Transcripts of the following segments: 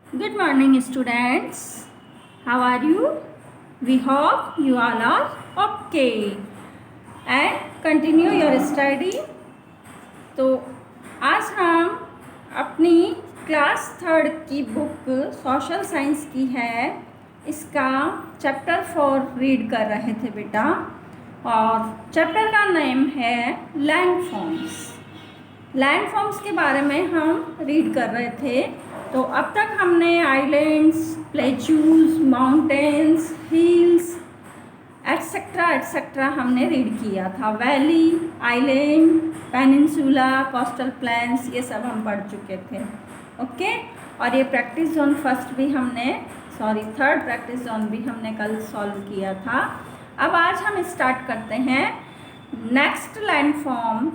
Good morning, students. How are you? We hope you all are okay and continue your study. तो आज हम अपनी class 3 की book social science की है, इसका चैप्टर 4 रीड कर रहे थे बेटा। और चैप्टर का नेम है लैंडफॉर्म्स। लैंडफॉर्म्स के बारे में हम रीड कर रहे थे। तो अब तक हमने islands, plateaus, mountains, hills etcetera हमने रीड किया था। Valley, island, peninsula, coastal planes, ये सब हम पढ़ चुके थे। ओके। और ये practice zone third practice zone भी हमने कल सॉल्व किया था। अब आज हम स्टार्ट करते हैं। नेक्स्ट लैंडफॉर्म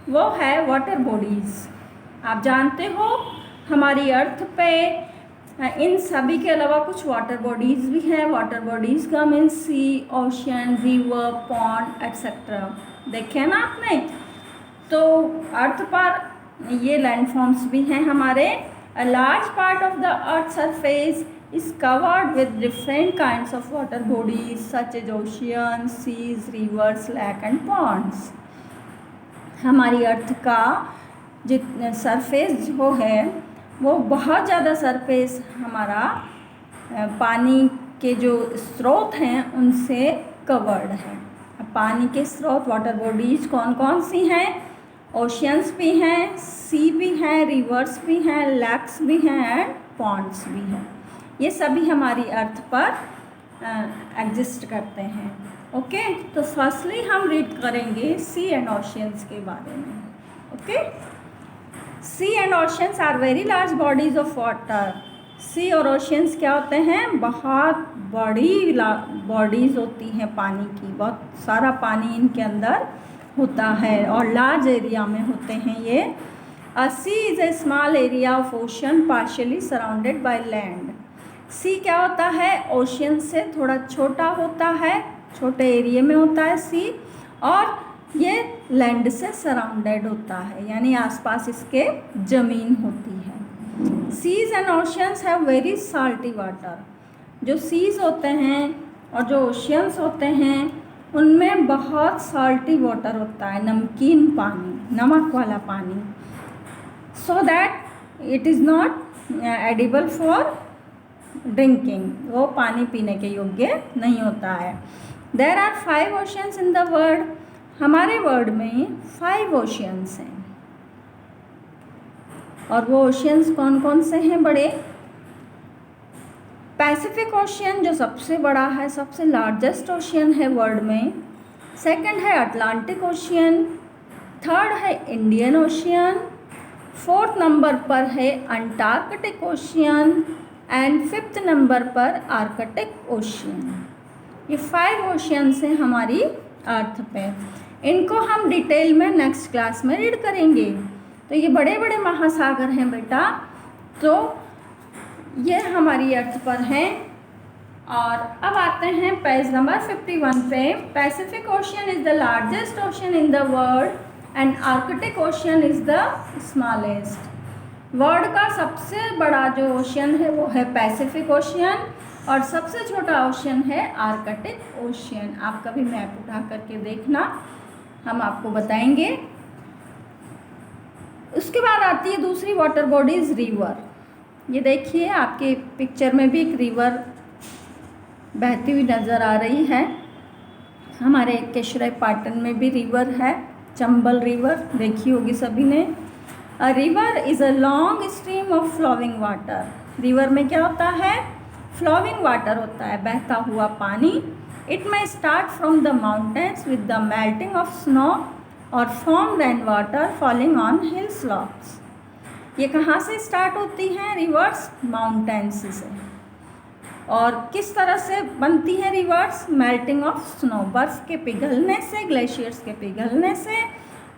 वो है वाटर बॉडीज़। आप जानते हो हमारी अर्थ पे इन सभी के अलावा कुछ वाटर बॉडीज़ भी हैं। वाटर बॉडीज़ का मीन्स सी, ओशन, रिवर, पॉन्ड एट्सेट्रा। देखे ना आपने। तो अर्थ पर ये लैंडफॉर्म्स भी हैं हमारे। A large part of the earth surface is covered with different kinds of water bodies such as ocean, seas, rivers, lake and ponds. हमारी अर्थ का जितना सरफेस जो है वो बहुत ज़्यादा सरफेस हमारा पानी के जो स्रोत हैं उनसे कवर्ड है। पानी के स्रोत वाटर बॉडीज़ कौन कौन सी हैं? ओशियंस भी हैं, सी भी हैं, रिवर्स भी हैं, लेक्स भी हैं एंड पॉन्ड्स भी हैं। ये सभी हमारी अर्थ पर एग्जिस्ट करते हैं। ओके। तो फर्स्टली हम रीड करेंगे सी एंड ओशियंस के बारे में। Okay. Sea and oceans are very large bodies of water. Sea और ओशियंस क्या होते हैं? बहुत बड़ी बॉडीज़ होती हैं पानी की। बहुत सारा पानी इनके अंदर होता है और लार्ज एरिया में होते हैं ये। A sea is a small area of ocean partially surrounded by land. Sea क्या होता है? ओशियन से थोड़ा छोटा होता है, छोटे एरिया में होता है सी, और ये लैंड से सराउंडेड होता है, यानी आसपास इसके ज़मीन होती है। Seas and oceans have very salty water. जो सीज होते हैं और जो ओशियंस होते हैं उनमें बहुत साल्टी वाटर होता है, नमकीन पानी, नमक वाला पानी। So that it is not edible for drinking. वो पानी पीने के योग्य नहीं होता है। There are 5 oceans in the world. हमारे वर्ल्ड में 5 ओशियंस हैं। और वो ओशियंस कौन कौन से हैं बड़े? पैसिफिक ओशियन जो सबसे बड़ा है, सबसे लार्जेस्ट ओशियन है वर्ल्ड में। सेकंड है अटलांटिक ओशियन। थर्ड है इंडियन ओशियन। 4th नंबर पर है Antarctic ocean and 5th number पर आर्कटिक ओशियन। ये 5 ओशियंस हैं हमारी अर्थ पे। इनको हम डिटेल में नेक्स्ट क्लास में रीड करेंगे। तो ये बड़े बड़े महासागर हैं बेटा। तो ये हमारी अर्थ पर हैं। और अब आते हैं पेज नंबर 51 पे। Pacific ocean is the largest ocean in the world and Arctic ocean is the smallest. World का सबसे बड़ा जो ओशियन है वो है पैसिफिक ओशियन और सबसे छोटा ओशियन है आर्कटिक ओशियन। आप कभी मैप उठा करके देखना, हम आपको बताएंगे। उसके बाद आती है दूसरी वाटर बॉडीज़ रिवर। ये देखिए आपके पिक्चर में भी एक रिवर बहती हुई नज़र आ रही है। हमारे केशराई पाटन में भी रिवर है, चंबल रिवर, देखी होगी सभी ने। A river is a long stream of flowing water. River में क्या होता है? फ्लोइंग वाटर होता है, बहता हुआ पानी। It may start from the mountains with the melting of snow or form rainwater falling on hill slopes। ये कहाँ से स्टार्ट होती हैं रिवर्स? माउंटेन्स से। और किस तरह से बनती है रिवर्स? मेल्टिंग ऑफ स्नो, बर्फ़ के पिघलने से, ग्लेशियर्स के पिघलने से,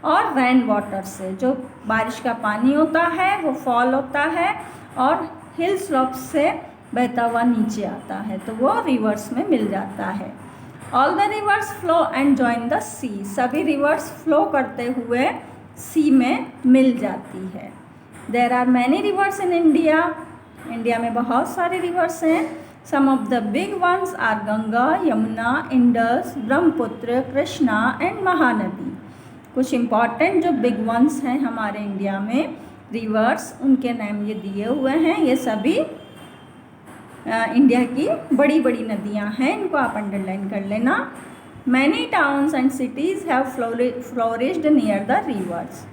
और रेन वाटर से। जो बारिश का पानी होता है वो फॉल होता है और हिल स्लोप्स से बहता हुआ नीचे आता है, तो वो रिवर्स में मिल जाता है। All the rivers flow and join the sea. सभी रिवर्स फ्लो करते हुए सी में मिल जाती है। There are many rivers in India India में बहुत सारे रिवर्स हैं। Some of the big ones are Ganga, Yamuna, Indus, Brahmaputra, Krishna and Mahanadi. कुछ इम्पॉर्टेंट जो बिग वंस हैं हमारे इंडिया में रिवर्स, उनके नाम ये दिए हुए हैं। ये सभी इंडिया की बड़ी बड़ी नदियां हैं, इनको आप अंडरलाइन कर लेना। Many towns and cities have flourished near the reverse.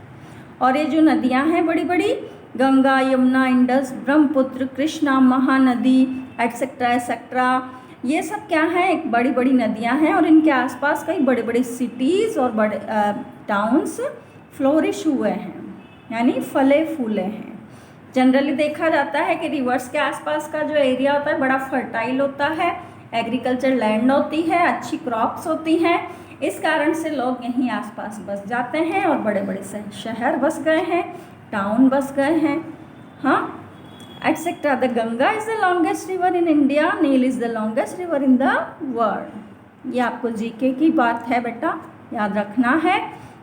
और ये जो नदियां हैं बड़ी बड़ी, Ganga, Yamuna, Indus, Brahmaputra, Krishna, Mahanadi etcetera etcetera, ये सब क्या है, एक बड़ी बड़ी नदियां हैं और इनके आसपास कई बड़े बड़े सिटीज़ और बड़े टाउन्स फ्लोरिश हुए हैं, यानी फले फूले हैं। जनरली देखा जाता है कि रिवर्स के आसपास का जो एरिया होता है बड़ा फर्टाइल होता है, एग्रीकल्चर लैंड होती है, अच्छी क्रॉप्स होती हैं। इस कारण से लोग यहीं आसपास बस जाते हैं और बड़े बड़े शहर बस गए हैं, टाउन बस गए हैं। हाँ, etcetera. The Ganga is the longest river in India, Nile is the longest river in the world. ये आपको जीके की बात है बेटा, याद रखना है।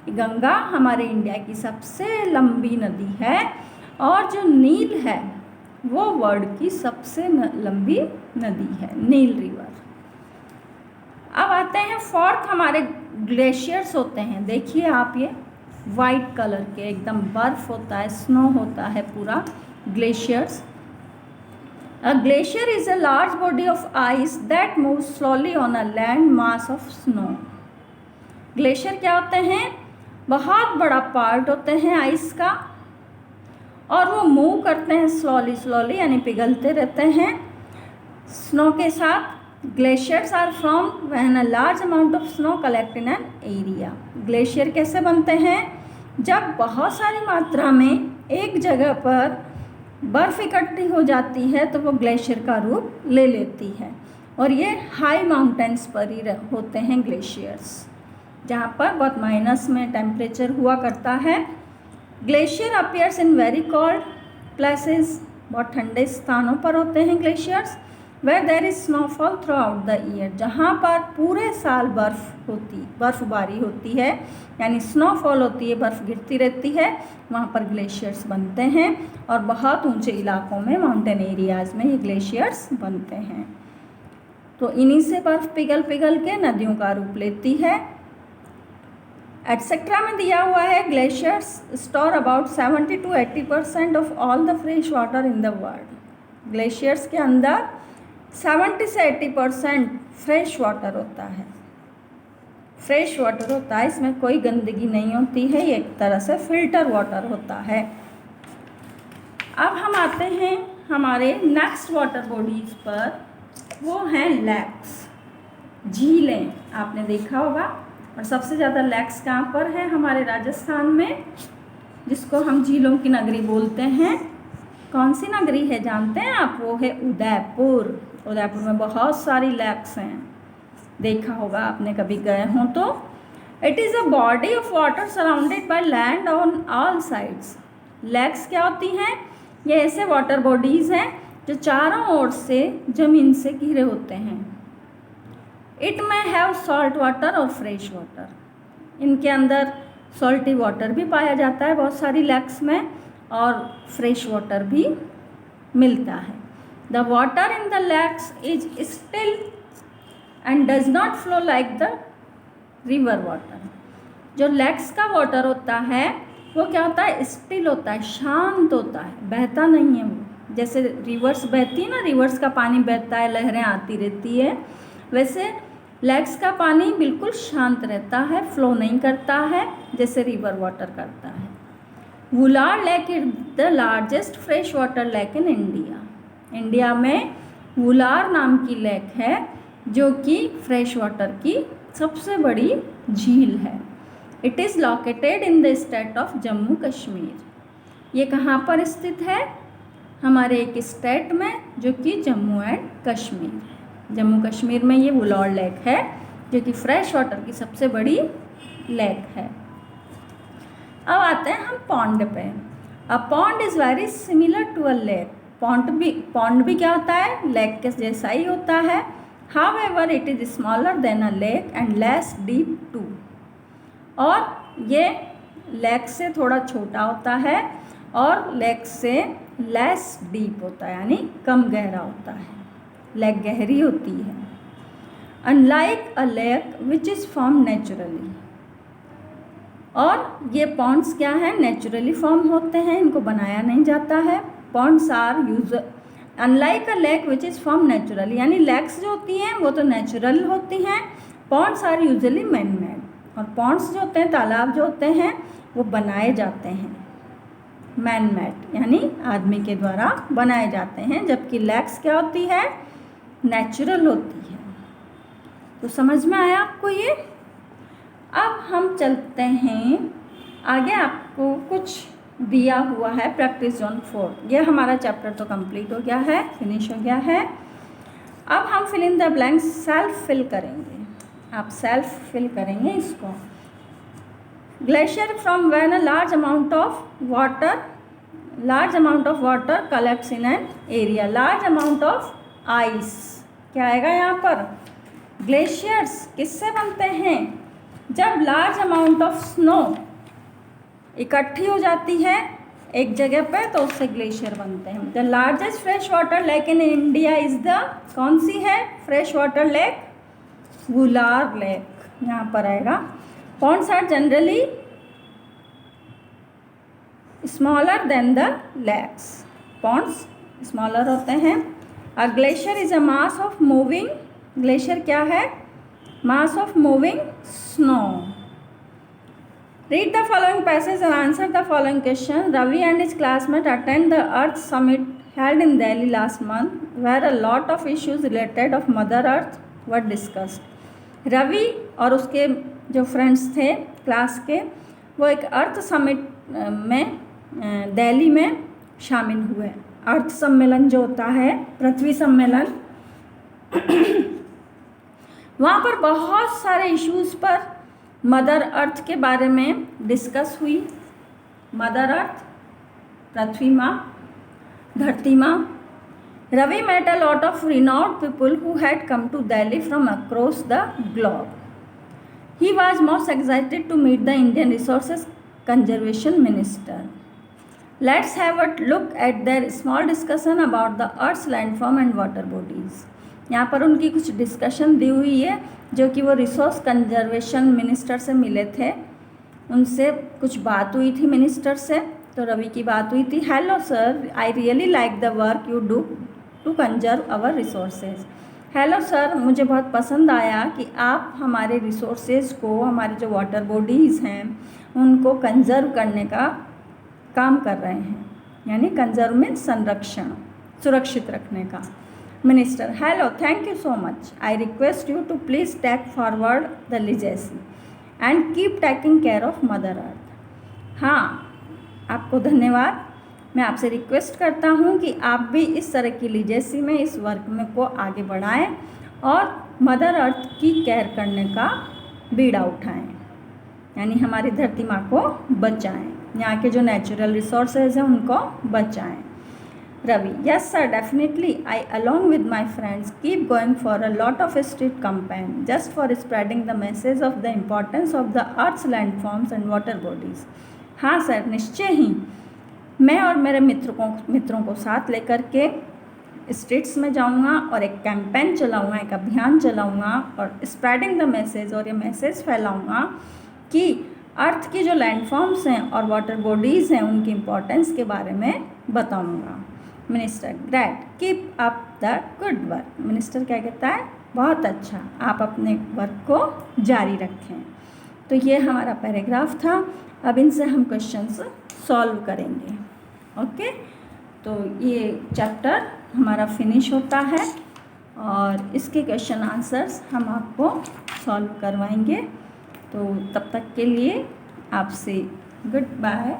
गंगा हमारे इंडिया की सबसे लंबी नदी है और जो नील है वो वर्ल्ड की सबसे लंबी नदी है, नील रिवर। अब आते हैं फोर्थ, हमारे ग्लेशियर्स होते हैं। देखिए आप, ये वाइट कलर के एकदम बर्फ होता है, स्नो होता है पूरा, glaciers. A glacier is a large body of ice that move slowly on a land mass of snow. Glacier क्या होते हैं, बहुत बड़ा पार्ट होते हैं आइस का और वो मूव करते हैं स्लोली स्लोली, यानी पिघलते रहते हैं स्नो के साथ। Glaciers are formed when a large amount of snow collect in an area. Glacier कैसे बनते हैं, जब बहुत सारी मात्रा में एक जगह पर बर्फ़ इकट्ठी हो जाती है तो वो ग्लेशियर का रूप ले लेती है। और ये हाई माउंटेन्स पर ही होते हैं ग्लेशियर्स, जहाँ पर बहुत माइनस में टेम्परेचर हुआ करता है। Glacier appears in very cold places, बहुत ठंडे स्थानों पर होते हैं glaciers. Where there is snowfall throughout the year, जहाँ पर पूरे साल बर्फबारी होती है, यानी स्नोफॉल होती है, बर्फ़ गिरती रहती है, वहाँ पर ग्लेशियर्स बनते हैं। और बहुत ऊंचे इलाकों में, माउंटेन एरियाज़ में ये ग्लेशियर्स बनते हैं। तो इन्हीं से बर्फ़ पिघल पिघल के नदियों का रूप लेती है। एटसेट्रा में दिया हुआ है, glaciers store about 70 to 80% of all the fresh water in the world. Glaciers के अंदर 70 से 80% फ्रेश वाटर होता है। फ्रेश वाटर होता है, इसमें कोई गंदगी नहीं होती है, ये एक तरह से फिल्टर वाटर होता है। अब हम आते हैं हमारे नेक्स्ट वाटर बॉडीज़ पर, वो हैं लेक्स, झीलें। आपने देखा होगा, और सबसे ज़्यादा लेक्स कहाँ पर है, हमारे राजस्थान में, जिसको हम झीलों की नगरी बोलते हैं। कौन सी नगरी है जानते हैं आप, वो है उदयपुर। उदयपुर में बहुत सारी लेक्स हैं, देखा होगा आपने कभी गए हों तो। It is a body of water surrounded by land on all sides. Lakes क्या होती हैं, ये ऐसे वाटर बॉडीज़ हैं जो चारों ओर से ज़मीन से घिरे होते हैं। इट में हैव सॉल्ट वाटर और फ्रेश वाटर। इनके अंदर सॉल्टी वाटर भी पाया जाता है बहुत सारी लेक्स में, और फ्रेश वाटर भी मिलता है। The water in the lakes is still and does not flow like the river water. जो लेक्स का वाटर होता है वो क्या होता है, स्टिल होता है, शांत होता है, बहता नहीं है वो। जैसे रिवर्स बहती है ना, रिवर्स का पानी बहता है, लहरें आती रहती है, वैसे लेक्स का पानी बिल्कुल शांत रहता है, फ्लो नहीं करता है जैसे रिवर वाटर करता है। Wular lake is the largest fresh water lake in India. India में वुलार नाम की लेक है जो कि फ्रेश वाटर की सबसे बड़ी झील है। It is located in the state of Jammu Kashmir. ये कहाँ पर स्थित है, हमारे एक स्टेट में जो कि जम्मू एंड कश्मीर है। जम्मू कश्मीर में ये वुलार लेक है जो कि फ्रेश वाटर की सबसे बड़ी लेक है। अब आते हैं हम पॉन्ड पे। A pond is very similar to a lake. Pond भी क्या होता है, लेक के जैसा ही होता है। However it is smaller than a lake and less deep too. और ये लेक से थोड़ा छोटा होता है और लेक से लेस डीप होता है, यानी कम गहरा होता है। लेक गहरी होती है। Unlike a lake which is form naturally, और ये पॉन्ड्स क्या है, नेचुरली फॉर्म होते हैं, इनको बनाया नहीं जाता है। Ponds are use unlike a lake which is form naturally, यानी लेक्स जो होती हैं वो तो नेचुरल होती हैं। Ponds are usually man made, और पॉन्ड्स जो होते हैं, तालाब जो होते हैं, वो बनाए जाते हैं मैन मेड, यानी आदमी के द्वारा बनाए जाते हैं, जबकि लेक्स क्या होती है, नेचुरल होती है। तो समझ में आया आपको ये। अब हम चलते हैं आगे, आपको कुछ दिया हुआ है प्रैक्टिस जोन 4। ये हमारा चैप्टर तो कंप्लीट हो गया है, फिनिश हो गया है। अब हम fill in the blanks self fill करेंगे। आप सेल्फ फिल करेंगे इसको। Glacier from when a large amount of water collects in an area. Large amount of ice क्या आएगा यहाँ पर, ग्लेशियर्स किससे बनते हैं, जब लार्ज अमाउंट ऑफ स्नो इकट्ठी हो जाती है एक जगह पे तो उससे ग्लेशियर बनते हैं। The largest fresh water lake in India is the, कौन सी है fresh water lake, Wular lake यहाँ पर आएगा। Ponds are generally smaller than the lakes, ponds smaller होते हैं। A glacier is a mass of moving, glacier क्या है, mass of moving snow. Read the following passage and answer the following question. Ravi and his classmate attend the Earth Summit held in Delhi last month, where a lot of issues related of Mother Earth were discussed. Ravi और उसके जो friends थे class के, वो एक अर्थ summit में दिल्ली में शामिल हुए। अर्थ सम्मेलन जो होता है, पृथ्वी सम्मेलन, वहाँ पर बहुत सारे इश्यूज़ पर मदर अर्थ के बारे में डिस्कस हुई। मदर अर्थ, पृथ्वी माँ, धरती माँ। Ravi met a lot of renowned people who had come to Delhi from across the globe. He was most excited to meet the Indian Resources Conservation Minister. Let's have a look at their small discussion about the Earth's landform and water bodies. यहाँ पर उनकी कुछ discussion दी हुई है, जो कि वो resource conservation minister से मिले थे, उनसे कुछ बात हुई थी मिनिस्टर से। तो रवि की बात हुई थी, hello sir, I really like the work you do to conserve our resources. Hello sir, मुझे बहुत पसंद आया कि आप हमारे रिसोर्सेज को, हमारे जो वाटर बॉडीज़ हैं उनको कंजर्व करने का काम कर रहे हैं, यानी कंजर्व में संरक्षण, सुरक्षित रखने का। Minister, hello, thank you so much. I request you to please take forward the legacy and keep taking care of mother earth. हाँ, आपको धन्यवाद। मैं आपसे रिक्वेस्ट करता हूँ कि आप भी इस तरह की लीजेसी में, इस वर्क में को आगे बढ़ाएं और मदर अर्थ की केयर करने का बीड़ा उठाएं, यानी हमारी धरती माँ को बचाएं, यहाँ के जो नेचुरल रिसोर्सेज हैं उनको बचाएं। Ravi, yes sir, definitely. I along with my friends keep going for a lot of street campaign just for spreading the message of the importance of the Earth's landforms and water bodies. हाँ sir, निश्चय ही मैं और मेरे मित्रों को साथ लेकर के स्ट्रीट्स में जाऊंगा और एक कैंपेन चलाऊंगा, एक अभियान चलाऊंगा और स्प्रेडिंग द मैसेज, और ये मैसेज फैलाऊंगा कि अर्थ की जो लैंडफॉर्म्स हैं और वाटर बॉडीज़ हैं उनकी इम्पोर्टेंस के बारे में बताऊंगा। Minister, great, keep up the good work. Minister क्या कहता है, बहुत अच्छा, आप अपने वर्क को जारी रखें। तो ये हमारा पैराग्राफ था। अब इनसे हम क्वेश्चंस सॉल्व करेंगे। ओके, तो ये चैप्टर हमारा फिनिश होता है और इसके क्वेश्चन आंसर्स हम आपको सॉल्व करवाएंगे। तो तब तक के लिए आपसे गुड बाय।